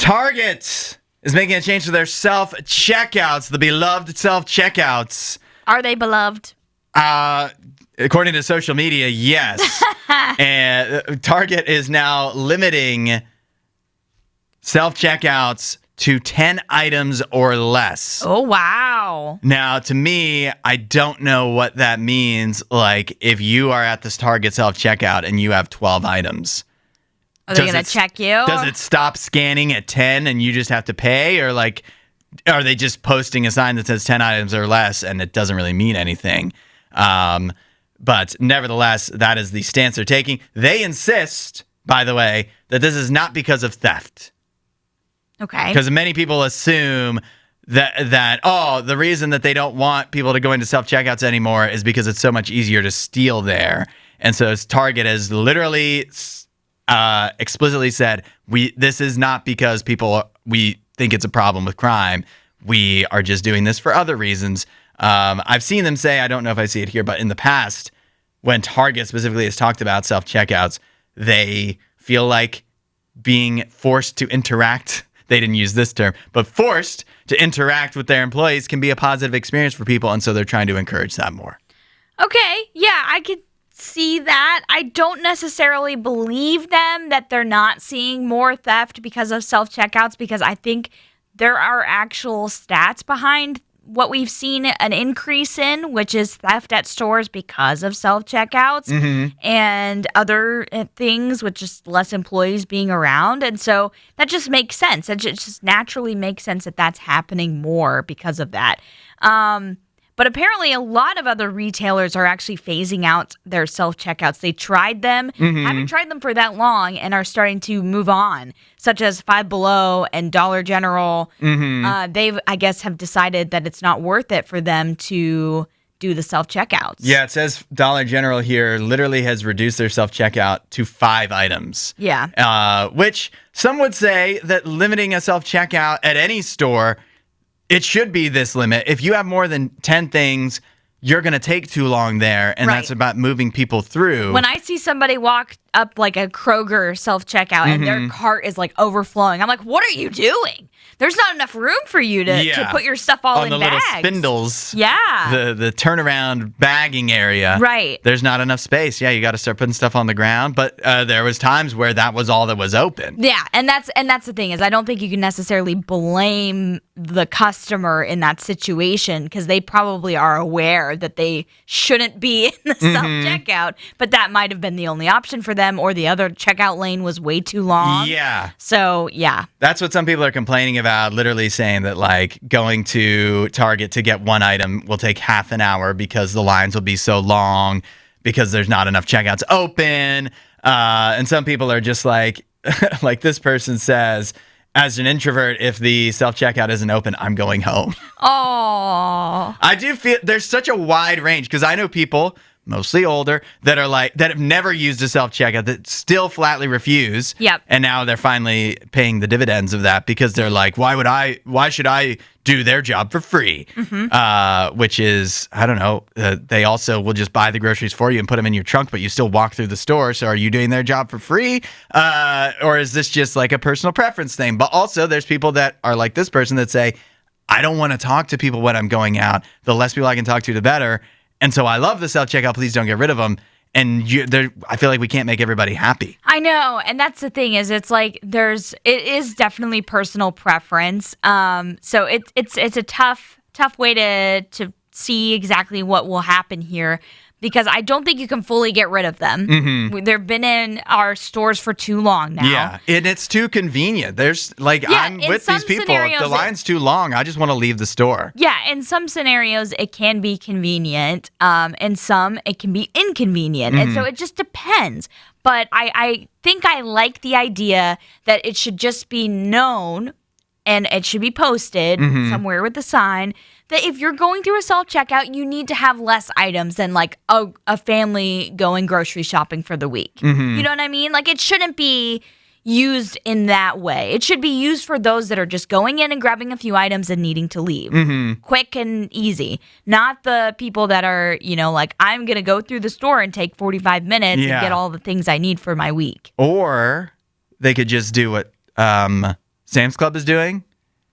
Target is making a change to their self-checkouts, the beloved self-checkouts. Are they beloved? According to social media, yes. And Target is now limiting self-checkouts to 10 items or less. Oh, wow. Now, to me, I don't know what that means. Like, if you are at this Target self-checkout and you have 12 items. Are they going to check you? Does it stop scanning at 10 and you just have to pay? Or, like, are they just posting a sign that says 10 items or less and it doesn't really mean anything? But nevertheless, that is the stance they're taking. They insist, by the way, that this is not because of theft. Okay. Because many people assume that the reason that they don't want people to go into self-checkouts anymore is because it's so much easier to steal there. And so Target has literally explicitly said, this is not because we think it's a problem with crime. We are just doing this for other reasons. I've seen them say, I don't know if I see it here, but in the past, when Target specifically has talked about self-checkouts, they feel like being forced to interact. They didn't use this term, but forced to interact with their employees can be a positive experience for people, and so they're trying to encourage that more. Okay, yeah, I could see that. I don't necessarily believe them that they're not seeing more theft because of self-checkouts, because I think there are actual stats behind what we've seen an increase in, which is theft at stores because of self-checkouts and other things with just less employees being around. And so that just makes sense. It just naturally makes sense that that's happening more because of that. But apparently a lot of other retailers are actually phasing out their self-checkouts. They tried them, haven't tried them for that long, and are starting to move on, such as Five Below and Dollar General. They've, I guess, have decided that it's not worth it for them to do the self-checkouts. Yeah, it says Dollar General here literally has reduced their self-checkout to 5 items. Yeah. Which some would say that limiting a self-checkout at any store, it should be this limit. If you have more than 10 things, you're going to take too long there, and that's about moving people through. When I see somebody walk up like a Kroger self-checkout and their cart is like overflowing, I'm like, what are you doing? There's not enough room for you to put your stuff all in bags. On the little spindles. Yeah. The turnaround bagging area. Right. There's not enough space. Yeah, you got to start putting stuff on the ground. But there was times where that was all that was open. Yeah, and that's the thing is I don't think you can necessarily blame the customer in that situation because they probably are aware that they shouldn't be in the self-checkout, but that might have been the only option for them, or the other checkout lane was way too long. Yeah. So, yeah. That's what some people are complaining about, literally saying that, like, going to Target to get one item will take half an hour because the lines will be so long because there's not enough checkouts open. And some people are just like, like this person says, as an introvert, if the self-checkout isn't open, I'm going home. Oh. I do feel there's such a wide range because I know people, mostly older, that are like that have never used a self-checkout that still flatly refuse. Yep. And now they're finally paying the dividends of that because they're like, why should I do their job for free? Which is, I don't know, they also will just buy the groceries for you and put them in your trunk, but you still walk through the store. So are you doing their job for free? Or is this just like a personal preference thing? But also there's people that are like this person that say, I don't want to talk to people when I'm going out. The less people I can talk to, the better. And so I love the self-checkout. Please don't get rid of them. And I feel like we can't make everybody happy. I know. And that's the thing is it's like it is definitely personal preference. So it's a tough way to see exactly what will happen here. Because I don't think you can fully get rid of them. They've been in our stores for too long now. Yeah, and it's too convenient. There's I'm with these people. If the line's too long, I just want to leave the store. Yeah, in some scenarios, it can be convenient. In some, it can be inconvenient. And so it just depends. But I think I like the idea that it should just be known and it should be posted somewhere with a sign that if you're going through a self-checkout, you need to have less items than like a family going grocery shopping for the week. You know what I mean? Like it shouldn't be used in that way. It should be used for those that are just going in and grabbing a few items and needing to leave. Quick and easy. Not the people that are, like I'm going to go through the store and take 45 minutes and get all the things I need for my week. Or they could just do what Sam's Club is doing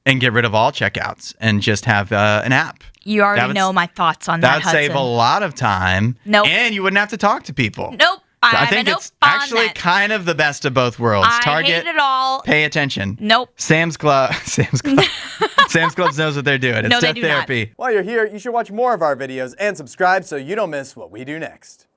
and get rid of all checkouts and just have an app. You already know my thoughts on that, That would Hudson. save a lot of time. Nope. And you wouldn't have to talk to people. Nope. I think it's actually kind of the best of both worlds. I hate it all. Pay attention. Nope. Sam's Club knows what they're doing. It's No, they Death do Therapy. not. While you're here, you should watch more of our videos and subscribe so you don't miss what we do next.